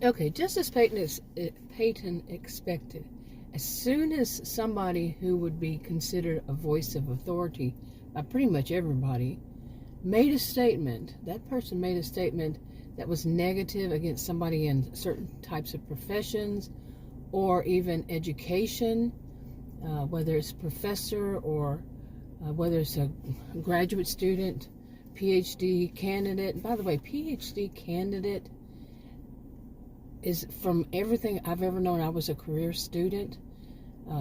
Okay, just as Peyton expected, as soon as somebody who would be considered a voice of authority by pretty much everybody made a statement, that person made a statement that was negative against somebody in certain types of professions or even education, whether it's professor or whether it's a graduate student, PhD candidate. And by the way, PhD candidate is, from everything I've ever known, I was a career student,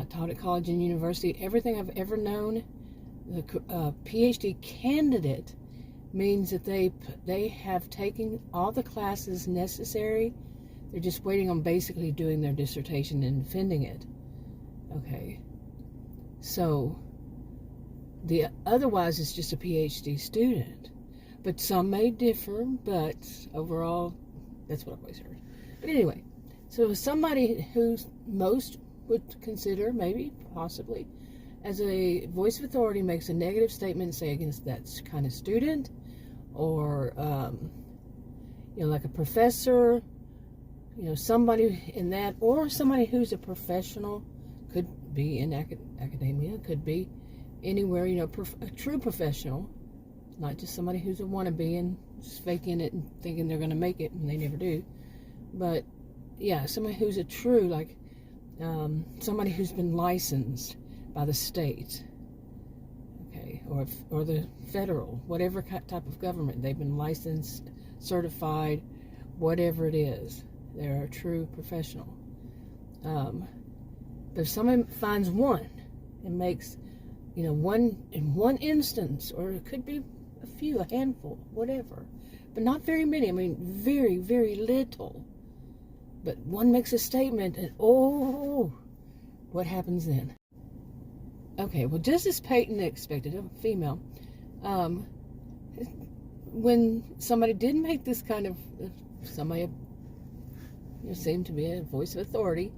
taught at college and university. Everything I've ever known, the PhD candidate means that they have taken all the classes necessary. They're just waiting on basically doing their dissertation and defending it. Okay, so otherwise it's just a PhD student. But some may differ, but overall, that's what I've always heard. But anyway, so somebody who most would consider, maybe, possibly, as a voice of authority makes a negative statement, say, against that kind of student, or, like a professor, somebody in that, or somebody who's a professional, could be in academia, could be anywhere, a true professional, not just somebody who's a wannabe and just faking it and thinking they're going to make it, and they never do. But yeah, somebody who's a true, like somebody who's been licensed by the state, okay, or the federal, whatever type of government, they've been licensed, certified, whatever it is, they're a true professional. But if somebody finds one and makes, one in one instance, or it could be a few, a handful, whatever, but not very many. I mean, very, very little. But one makes a statement, and what happens then? Okay, well, just as Peyton expected, a female, when somebody did make this kind of, somebody seemed to be a voice of authority,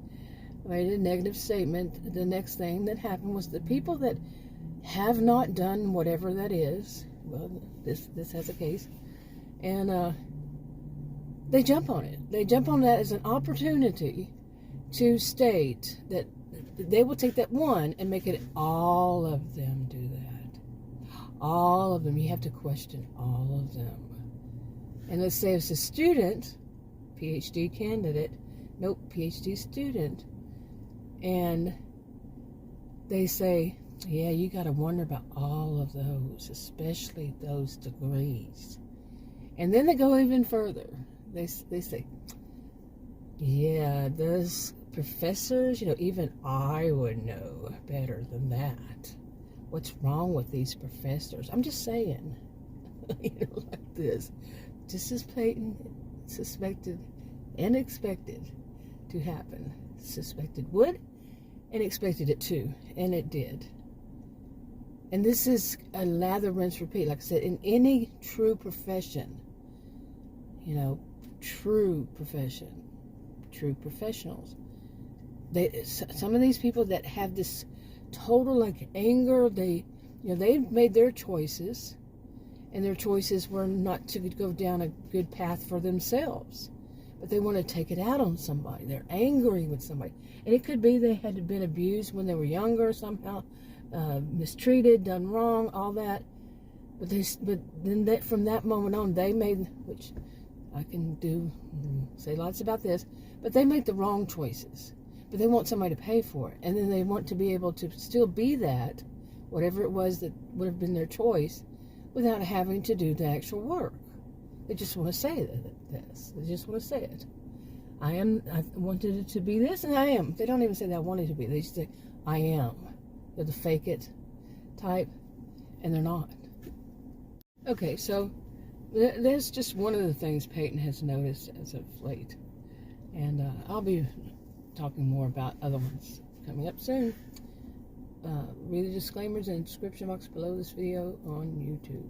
made a negative statement, the next thing that happened was the people that have not done whatever that is, well, this has a case, and they jump on it. They jump on that as an opportunity to state that they will take that one and make it all of them do that. All of them. You have to question all of them. And let's say it's a student, PhD candidate, nope, PhD student, and they say, yeah, you got to wonder about all of those, especially those degrees. And then they go even further. They say, yeah, those professors, even I would know better than that. What's wrong with these professors? I'm just saying, like this. Just as Peyton suspected and expected to happen. Suspected would and expected it to, and it did. And this is a lather, rinse, repeat. Like I said, in any true profession, true profession, true professionals, some of these people that have this total anger, they've made their choices, and their choices were not to go down a good path for themselves, but they want to take it out on somebody. They're angry with somebody, and it could be they had been abused when they were younger, somehow mistreated, done wrong, all that. But then from that moment on, they made, which I can say lots about this, but they make the wrong choices. But they want somebody to pay for it. And then they want to be able to still be that, whatever it was that would have been their choice, without having to do the actual work. They just want to say this. They just want to say it. I wanted it to be this, and I am. They don't even say that I wanted it to be. They just say, I am. They're the fake it type, and they're not. Okay, so there's just one of the things Peyton has noticed as of late. And I'll be talking more about other ones coming up soon. Read the disclaimers in the description box below this video on YouTube.